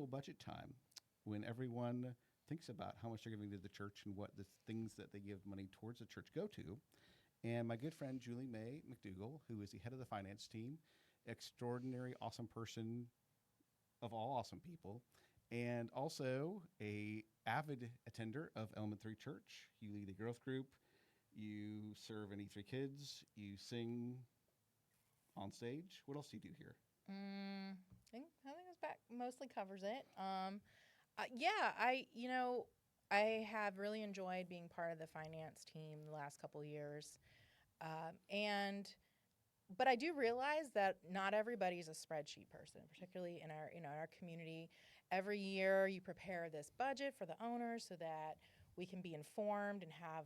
budget time when everyone thinks about how much they're giving to the church and what the things that they give money towards the church go to. And my good friend Julie Mae McDougall, who is the head of the finance team, extraordinary, awesome person of all awesome people, and also a avid attender of Element 3 Church. You lead the growth group, you serve in E3 Kids, you sing on stage. What else do you do here? I think this back mostly covers it. Yeah, I have really enjoyed being part of the finance team the last couple of years, and but I do realize that not everybody's a spreadsheet person, particularly in our our community. Every year, you prepare this budget for the owners so that we can be informed and have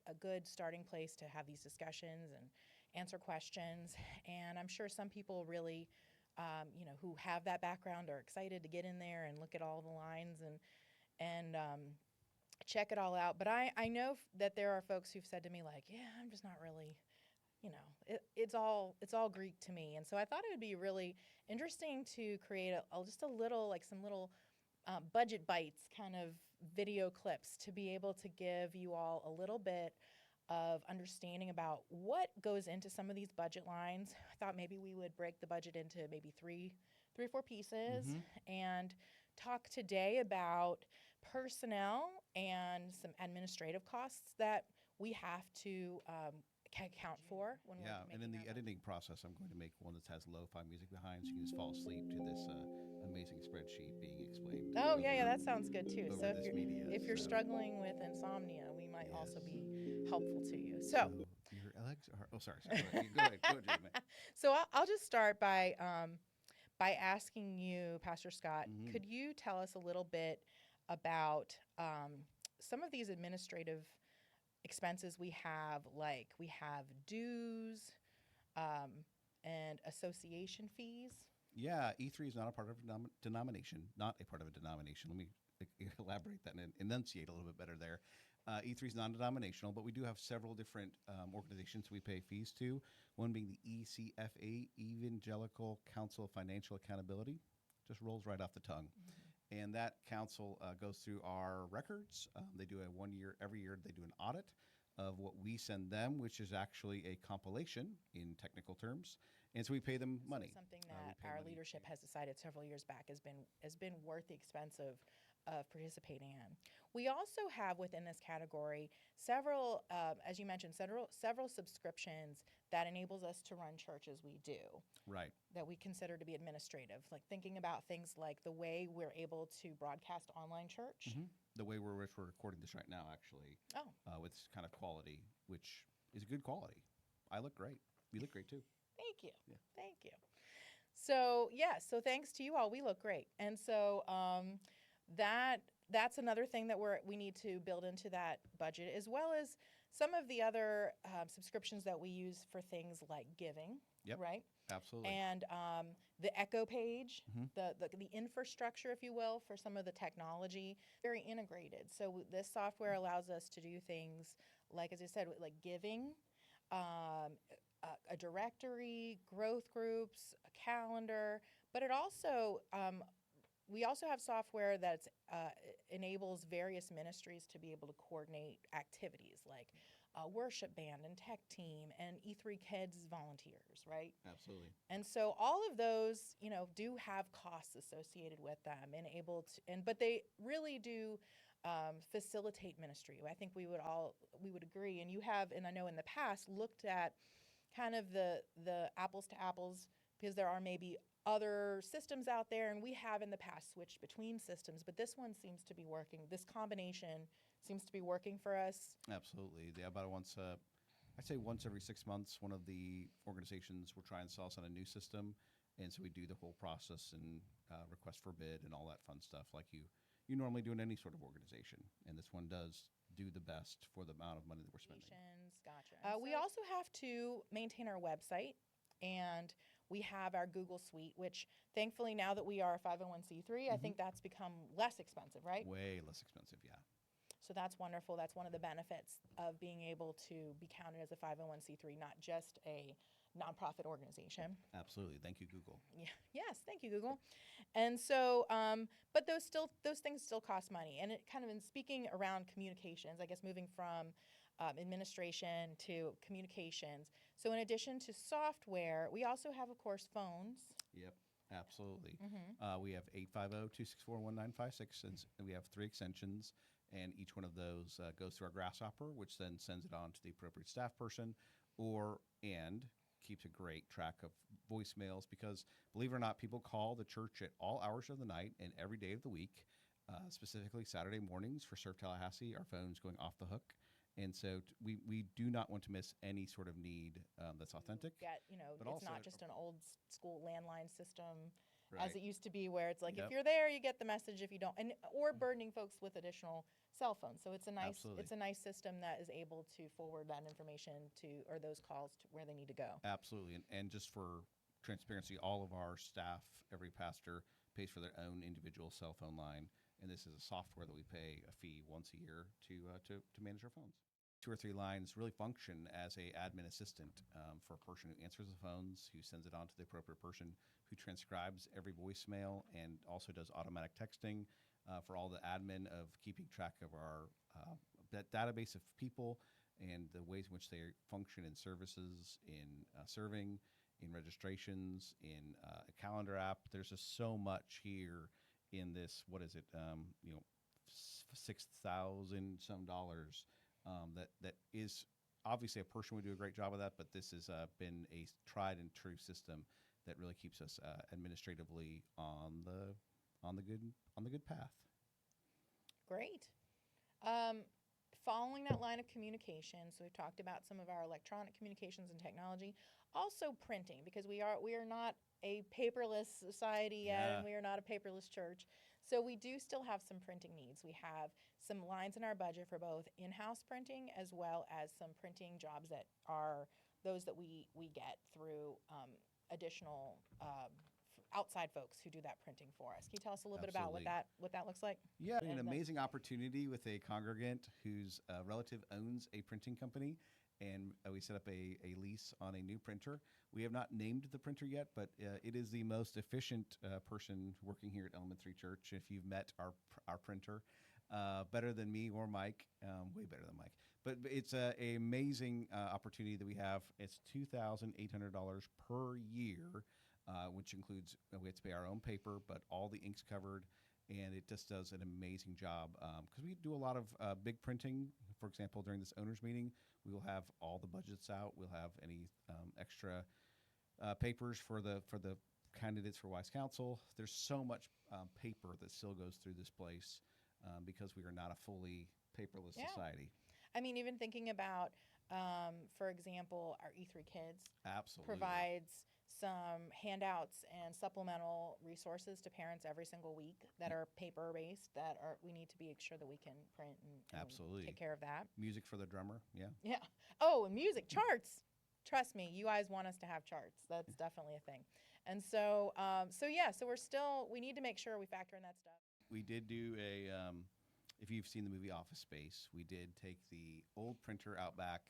a good starting place to have these discussions and answer questions. And I'm sure some people really, who have that background are excited to get in there and look at all the lines and check it all out. But I know that there are folks who've said to me like, yeah, I'm just not really, it's all Greek to me. And so I thought it would be really interesting to create just a little, like some little budget bites kind of video clips to be able to give you all a little bit of understanding about what goes into some of these budget lines. I thought maybe we would break the budget into maybe three or four pieces and talk today about personnel and some administrative costs that we have to account for when Yeah, we're and in making the our budget. editing process, I'm going to make one that has lo-fi music behind, so you can just fall asleep to this amazing spreadsheet being explained Oh over, yeah, that sounds good too. over So this media. if you're So, struggling with insomnia, we might also yes. be helpful to you. So So your legs are. Oh, sorry. Go ahead. Go ahead, Julie. so I'll just start by asking you, Pastor Scott, could you tell us a little bit about some of these administrative expenses we have, like we have dues and association fees? Yeah, E3 is not a part of a denomination. Not a part of a denomination. Let me elaborate that and enunciate a little bit better there. E3 is non-denominational, but we do have several different organizations we pay fees to. One being the ECFA, Evangelical Council of Financial Accountability. Just rolls right off the tongue. And that council goes through our records. They do a 1 year, every year they do an audit of what we send them, which is actually a compilation in technical terms. And so we pay them So money. it's something We that pay our money leadership to- has decided several years back has been worth the expense of participating in. We also have within this category several, as you mentioned, several subscriptions that enables us to run church as we do, Right. that we consider to be administrative, like thinking about things like the way we're able to broadcast online church. The way we're recording this right now, actually, Oh. with this kind of quality, which is good quality. I look great. You look great too. Thank you. Yeah. Thank you. So so thanks to you all, we look great. And so that's another thing that we need to build into that budget, as well as some of the other subscriptions that we use for things like giving. Yep. Right. Absolutely. And the Echo page, the infrastructure, if you will, for some of the technology, very integrated. So this software allows us to do things like, as I said, like giving, a directory, growth groups, a calendar, but it also we also have software that enables various ministries to be able to coordinate activities like worship band and tech team and E3 Kids volunteers, right? Absolutely. And so all of those, do have costs associated with them but they really do facilitate ministry. I think we would agree. And you have, and I know in the past, looked at kind of the apples to apples, because there are maybe other systems out there, and we have in the past switched between systems, but this one seems to be working. This combination seems to be working for us. Absolutely. They about once, I'd say once every 6 months, one of the organizations will try and sell us on a new system. And so we do the whole process and request for bid and all that fun stuff like you normally do in any sort of organization. And this one does do the best for the amount of money that we're spending. Gotcha. We also have to maintain our website, and we have our Google Suite, which thankfully now that we are a 501c3, I think that's become less expensive, right? Way less expensive, yeah. So that's wonderful. That's one of the benefits of being able to be counted as a 501c3, not just a nonprofit organization. Absolutely. Thank you, Google. Yeah. Yes. Thank you, Google. And so, but those things still cost money. And it kind of in speaking around communications, I guess moving from administration to communications. So in addition to software, we also have, of course, phones. Yep, absolutely. Mm-hmm. We have 850-264-1956, and we have 3 extensions, and each one of those goes through our Grasshopper, which then sends it on to the appropriate staff person, and keeps a great track of voicemails because, believe it or not, people call the church at all hours of the night and every day of the week, specifically Saturday mornings for Surf Tallahassee. Our phone's going off the hook. And so we do not want to miss any sort of need that's authentic. But it's not just an old school landline system Right. as it used to be, where it's like Yep. if you're there, you get the message. If you don't, or burdening folks with additional cell phones. So it's a nice Absolutely. it's a nice system that is able to forward that information or those calls to where they need to go. Absolutely. And just for transparency, all of our staff, every pastor, pays for their own individual cell phone line. And this is a software that we pay a fee once a year to manage our phones. 2 or 3 lines really function as a admin assistant for a person who answers the phones, who sends it on to the appropriate person, who transcribes every voicemail, and also does automatic texting for all the admin of keeping track of our that database of people and the ways in which they function in services, in serving, in registrations, in a calendar app. There's just so much here in this. What is it? $6,000 some dollars. That is obviously a person would do a great job of that, but this has been a tried and true system that really keeps us administratively on the good path. Great. Following that line of communication, so we've talked about some of our electronic communications and technology, also printing, because we are not a paperless society yet, Yeah. and we are not a paperless church. So we do still have some printing needs. We have some lines in our budget for both in-house printing as well as some printing jobs that are those that we get through additional outside folks who do that printing for us. Can you tell us a little bit about what that looks like? Yeah, And an the- amazing opportunity with a congregant whose relative owns a printing company, and we set up a lease on a new printer. We have not named the printer yet, but it is the most efficient person working here at Element 3 Church. If you've met our printer, better than me or Mike, way better than Mike. But it's an amazing opportunity that we have. It's $2,800 per year, which includes we have to pay our own paper, but all the ink's covered. And it just does an amazing job because we do a lot of big printing. For example, during this owners meeting, we will have all the budgets out. We'll have any extra papers for the candidates for Wise Council. There's so much paper that still goes through this place because we are not a fully paperless society. I mean, even thinking about, for example, our E3 Kids Absolutely provides some handouts and supplemental resources to parents every single week that are paper based we need to be sure that we can print and Absolutely take care of that. Music for the drummer, yeah. Yeah. Oh, and music charts. Trust me, you guys want us to have charts. That's definitely a thing. And so, we need to make sure we factor in that stuff. We did do if you've seen the movie Office Space, we did take the old printer out back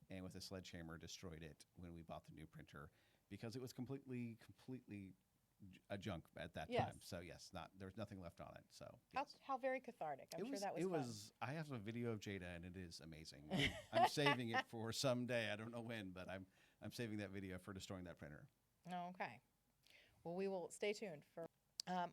and with a sledgehammer destroyed it when we bought the new printer because it was completely a junk at that Yes. time. So yes, there was nothing left on it. So yes. How very cathartic. I'm sure that was fun. I have a video of Jada and it is amazing. I'm saving it for someday. I don't know when, but I'm saving that video for destroying that printer. Okay. Well, we will stay tuned for.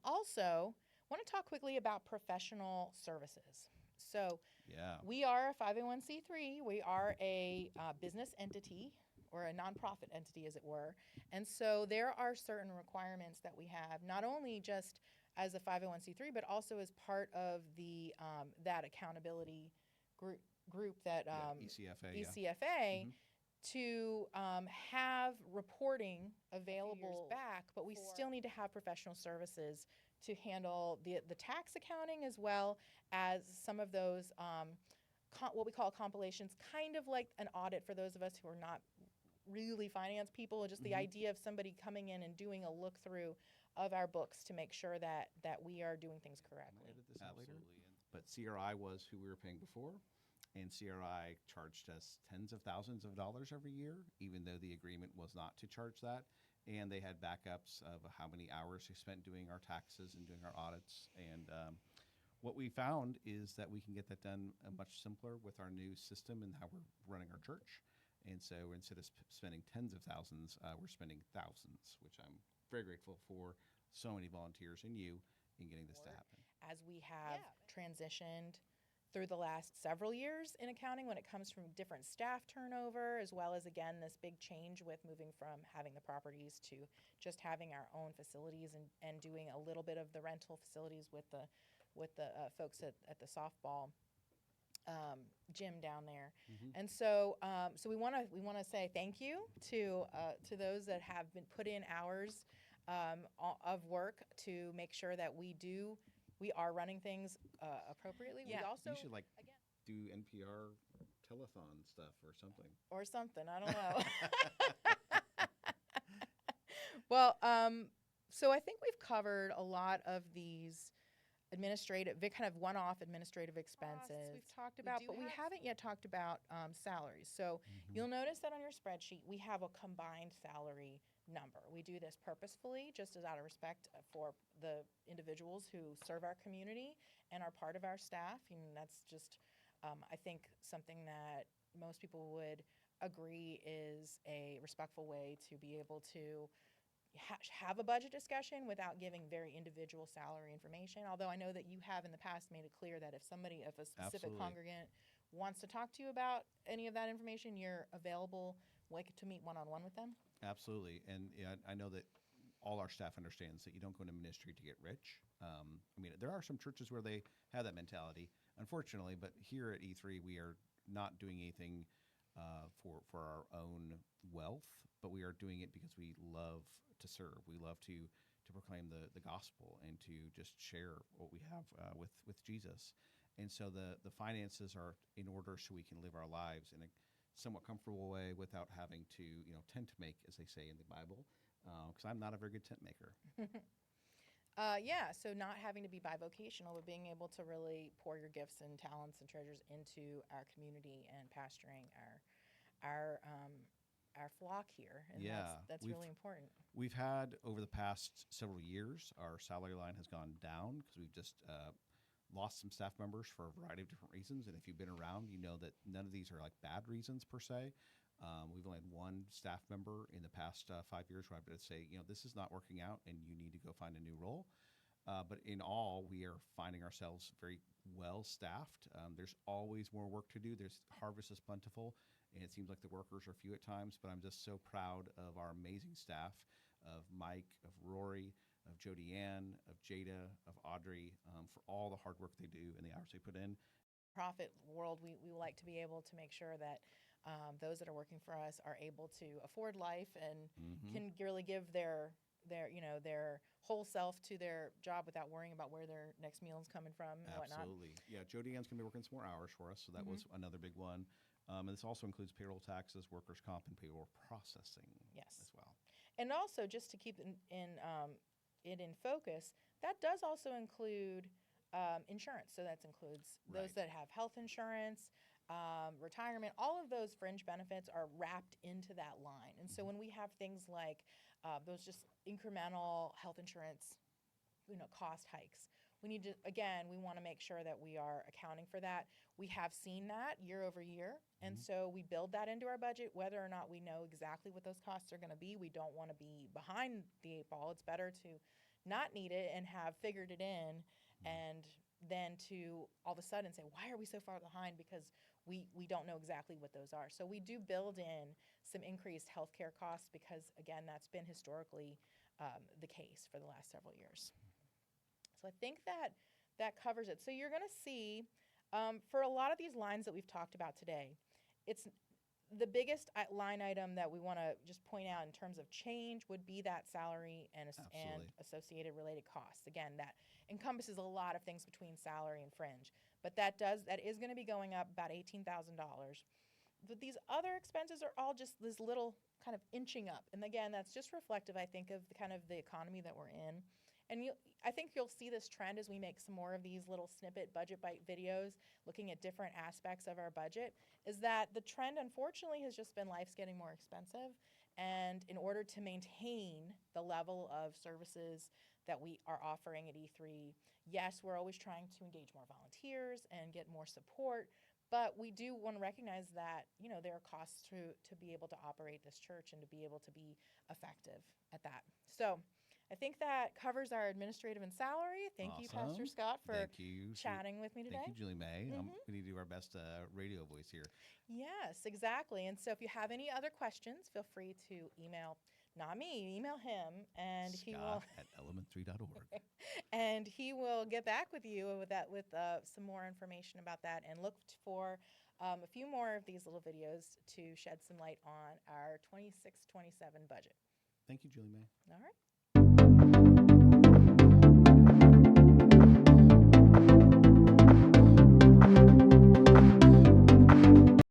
Also, want to talk quickly about professional services. So Yeah. we are a 501c3. We are a business entity or a nonprofit entity, as it were. And so there are certain requirements that we have, not only just as a 501c3, but also as part of the that accountability group that ECFA. ECFA to have reporting available back, but we still need to have professional services to handle the tax accounting as well as some of those what we call compilations, kind of like an audit for those of us who are not really finance people, just the idea of somebody coming in and doing a look through of our books to make sure that we are doing things correctly. Absolutely. But CRI was who we were paying before, and CRI charged us tens of thousands of dollars every year, even though the agreement was not to charge that. And they had backups of how many hours they spent doing our taxes and doing our audits. And what we found is that we can get that done much simpler with our new system and how we're running our church. And so instead of spending tens of thousands, we're spending thousands, which I'm very grateful for so many volunteers and you in getting this to happen. As we have transitioned through the last several years in accounting when it comes from different staff turnover, as well as, again, this big change with moving from having the properties to just having our own facilities and doing a little bit of the rental facilities with the folks at the softball gym down there. And so so we want to say thank you to those that have been put in hours of work to make sure that we are running things appropriately. Yeah. You should do NPR telethon stuff or something. Or something, I don't know. Well, so I think we've covered a lot of these kind of one-off administrative expenses we've talked about, but we haven't yet talked about salaries. So you'll notice that on your spreadsheet, we have a combined salary number. We do this purposefully, just as out of respect for the individuals who serve our community and are part of our staff. And that's just, I think, something that most people would agree is a respectful way to be able to have a budget discussion without giving very individual salary information. Although I know that you have in the past made it clear that if a specific Absolutely. congregant wants to talk to you about any of that information, you're available to meet one-on-one with them. Absolutely. And I know that all our staff understands that you don't go into ministry to get rich. I mean, there are some churches where they have that mentality, unfortunately, but here at E3, we are not doing anything for our own wealth, but we are doing it because we love to serve. We love to proclaim the gospel and to just share what we have with Jesus. And so the finances are in order so we can live our lives in a somewhat comfortable way without having to tent make, as they say in the Bible, because I'm not a very good tent maker. Yeah, so not having to be bivocational, but being able to really pour your gifts and talents and treasures into our community and pastoring our flock here, and Yeah, that's really important. We've had, over the past several years, our salary line has gone down because we've just lost some staff members for a variety of different reasons. And if you've been around, you know that none of these are like bad reasons per se. We've only had one staff member in the past 5 years where I've had to say, this is not working out and you need to go find a new role. But in all, we are finding ourselves very well staffed. There's always more work to do. Harvest is plentiful, and it seems like the workers are few at times, but I'm just so proud of our amazing staff, of Mike, of Rory, of Jody Ann, of Jada, of Audrey, for all the hard work they do and the hours they put in. Profit world, we like to be able to make sure that those that are working for us are able to afford life and can really give their whole self to their job without worrying about where their next meal is coming from and whatnot. Absolutely. Yeah, Jody Ann's going to be working some more hours for us, so that was another big one. And this also includes payroll taxes, workers' comp, and payroll processing as well. And also, just to keep it in focus, that does also include insurance. So that includes those that have health insurance, retirement. All of those fringe benefits are wrapped into that line. And so when we have things like those just incremental health insurance, cost hikes, we want to make sure that we are accounting for that. We have seen that year over year, and so we build that into our budget, whether or not we know exactly what those costs are going to be. We don't want to be behind the 8 ball. It's better to not need it and have figured it in, and then to all of a sudden say, why are we so far behind? Because we don't know exactly what those are. So we do build in some increased healthcare costs because, again, that's been historically the case for the last several years. So I think that covers it. So you're going to see, for a lot of these lines that we've talked about today, it's the biggest line item that we want to just point out in terms of change would be that salary and associated related costs. Again, that encompasses a lot of things between salary and fringe, but that is going to be going up about $18,000. But these other expenses are all just this little kind of inching up. And again, that's just reflective, I think, of the kind of the economy that we're in and I think you'll see this trend as we make some more of these little snippet budget bite videos looking at different aspects of our budget, is that the trend unfortunately has just been life's getting more expensive. And in order to maintain the level of services that we are offering at E3, yes, we're always trying to engage more volunteers and get more support, but we do want to recognize that, there are costs to be able to operate this church and to be able to be effective at that. So I think that covers our administrative and salary. Thank you, Pastor Awesome. Scott, for Thank you. chatting with me today. Thank you, Julie May. Mhm. We need to do our best radio voice here. Yes, exactly. And so if you have any other questions, feel free to email, not me, email him, and he will Scott at element3.org. and he will get back with you with some more information about that, and look for a few more of these little videos to shed some light on our 26-27 budget. Thank you, Julie May. All right.